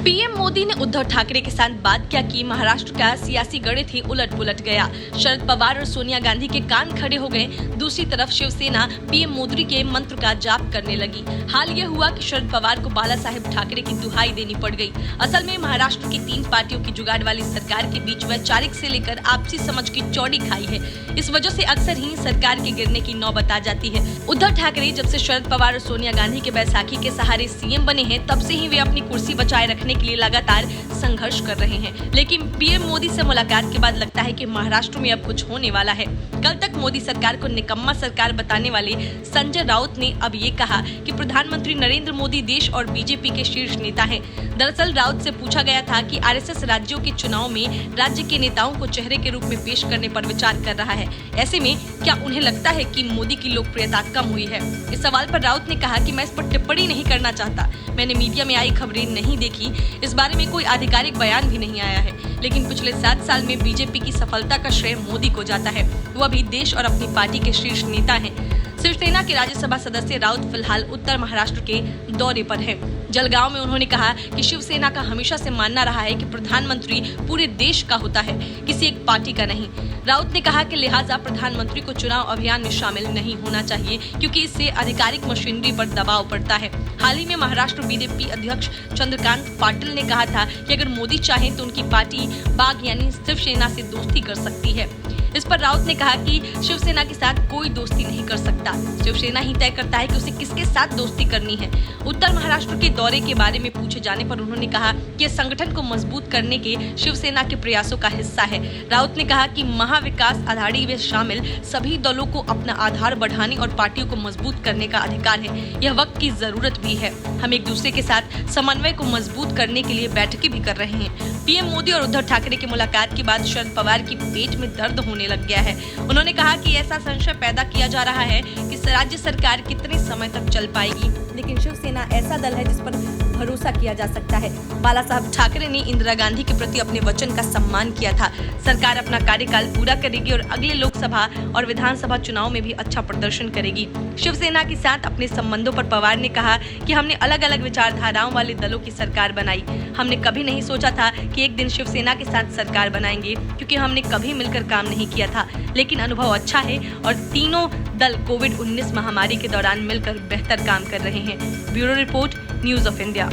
PM Modi ने उद्धव ठाकरे के साथ बात क्या की, महाराष्ट्र का सियासी गणित ही उलट पुलट गया। शरद पवार और सोनिया गांधी के कान खड़े हो गए। दूसरी तरफ शिवसेना पीएम मोदी के मंत्र का जाप करने लगी। हाल ये हुआ कि शरद पवार को बाला साहेब ठाकरे की दुहाई देनी पड़ गई। असल में महाराष्ट्र की 3 पार्टियों की जुगाड़ वाली सरकार के बीच वैचारिक से लेकर आपसी समझ की चौड़ी खाई है। इस वजह से अक्सर ही सरकार के गिरने की नौबत आ जाती है। उद्धव ठाकरे जब से शरद पवार और सोनिया गांधी के बैसाखी के सहारे सीएम बने हैं, तब से ही वे अपनी कुर्सी बचाए रखने के लिए लगातार संघर्ष कर रहे हैं। लेकिन पीएम मोदी से मुलाकात के बाद लगता है कि महाराष्ट्र में अब कुछ होने वाला है। कल तक मोदी सरकार को निकम्मा सरकार बताने वाले संजय राउत ने अब ये कहा कि प्रधानमंत्री नरेंद्र मोदी देश और बीजेपी के शीर्ष नेता हैं। दरअसल राउत से पूछा गया था कि आरएसएस राज्यों के चुनाव में राज्य के नेताओं को चेहरे के रूप में पेश करने पर विचार कर रहा है। ऐसे में क्या उन्हें लगता है कि मोदी की लोकप्रियता कम हुई है? इस सवाल पर राउत ने कहा कि मैं इस पर टिप्पणी नहीं करना चाहता। मैंने मीडिया में आई खबरें नहीं देखी, इस बारे में कोई आधिकारिक बयान भी नहीं आया है। लेकिन पिछले 7 साल में बीजेपी की सफलता का श्रेय मोदी को जाता है। वो अभी देश और अपनी पार्टी के शीर्ष नेता हैं। शिवसेना के राज्यसभा सदस्य राउत फिलहाल उत्तर महाराष्ट्र के दौरे पर हैं। जलगांव में उन्होंने कहा कि शिवसेना का हमेशा से मानना रहा है कि प्रधानमंत्री पूरे देश का होता है, किसी एक पार्टी का नहीं। राउत ने कहा कि लिहाजा प्रधानमंत्री को चुनाव अभियान में शामिल नहीं होना चाहिए, क्योंकि इससे आधिकारिक मशीनरी पर दबाव पड़ता है। हाल ही में महाराष्ट्र बीजेपी अध्यक्ष चंद्रकांत पाटिल ने कहा था कि अगर मोदी चाहें तो उनकी पार्टी बाग यानी शिवसेना से दोस्ती कर सकती है। इस पर राउत ने कहा कि शिवसेना के साथ कोई दोस्ती नहीं कर सकता। शिवसेना ही तय करता है कि उसे किसके साथ दोस्ती करनी है। उत्तर महाराष्ट्र के दौरे के बारे में पूछे जाने पर उन्होंने कहा कि संगठन को मजबूत करने के शिवसेना के प्रयासों का हिस्सा है। राउत ने कहा कि महाविकास आघाड़ी में शामिल सभी दलों को अपना आधार बढ़ाने और पार्टियों को मजबूत करने का अधिकार है। यह वक्त की जरूरत भी है। हम एक दूसरे के साथ समन्वय को मजबूत करने के लिए बैठकें भी कर रहे हैं। पीएम मोदी और उद्धव ठाकरे की मुलाकात के बाद शरद पवार की पेट में दर्द होने लग गया है। उन्होंने कहा कि ऐसा संशय पैदा किया जा रहा है कि राज्य सरकार कितने समय तक चल पाएगी, लेकिन शिवसेना ऐसा दल है जिस पर भरोसा किया जा सकता है। बाला साहब ठाकरे ने इंदिरा गांधी के प्रति अपने वचन का सम्मान किया था। सरकार अपना कार्यकाल पूरा करेगी और अगले लोकसभा और विधानसभा चुनाव में भी अच्छा प्रदर्शन करेगी। शिवसेना के साथ अपने संबंधों पर पवार ने कहा कि हमने अलग अलग विचारधाराओं वाले दलों की सरकार बनाई। हमने कभी नहीं सोचा था कि एक दिन शिवसेना के साथ सरकार बनाएंगे, क्योंकि हमने कभी मिलकर काम नहीं किया था। लेकिन अनुभव अच्छा है और तीनों दल कोविड-19 महामारी के दौरान मिलकर बेहतर काम कर रहे हैं। Bureau report, news of India.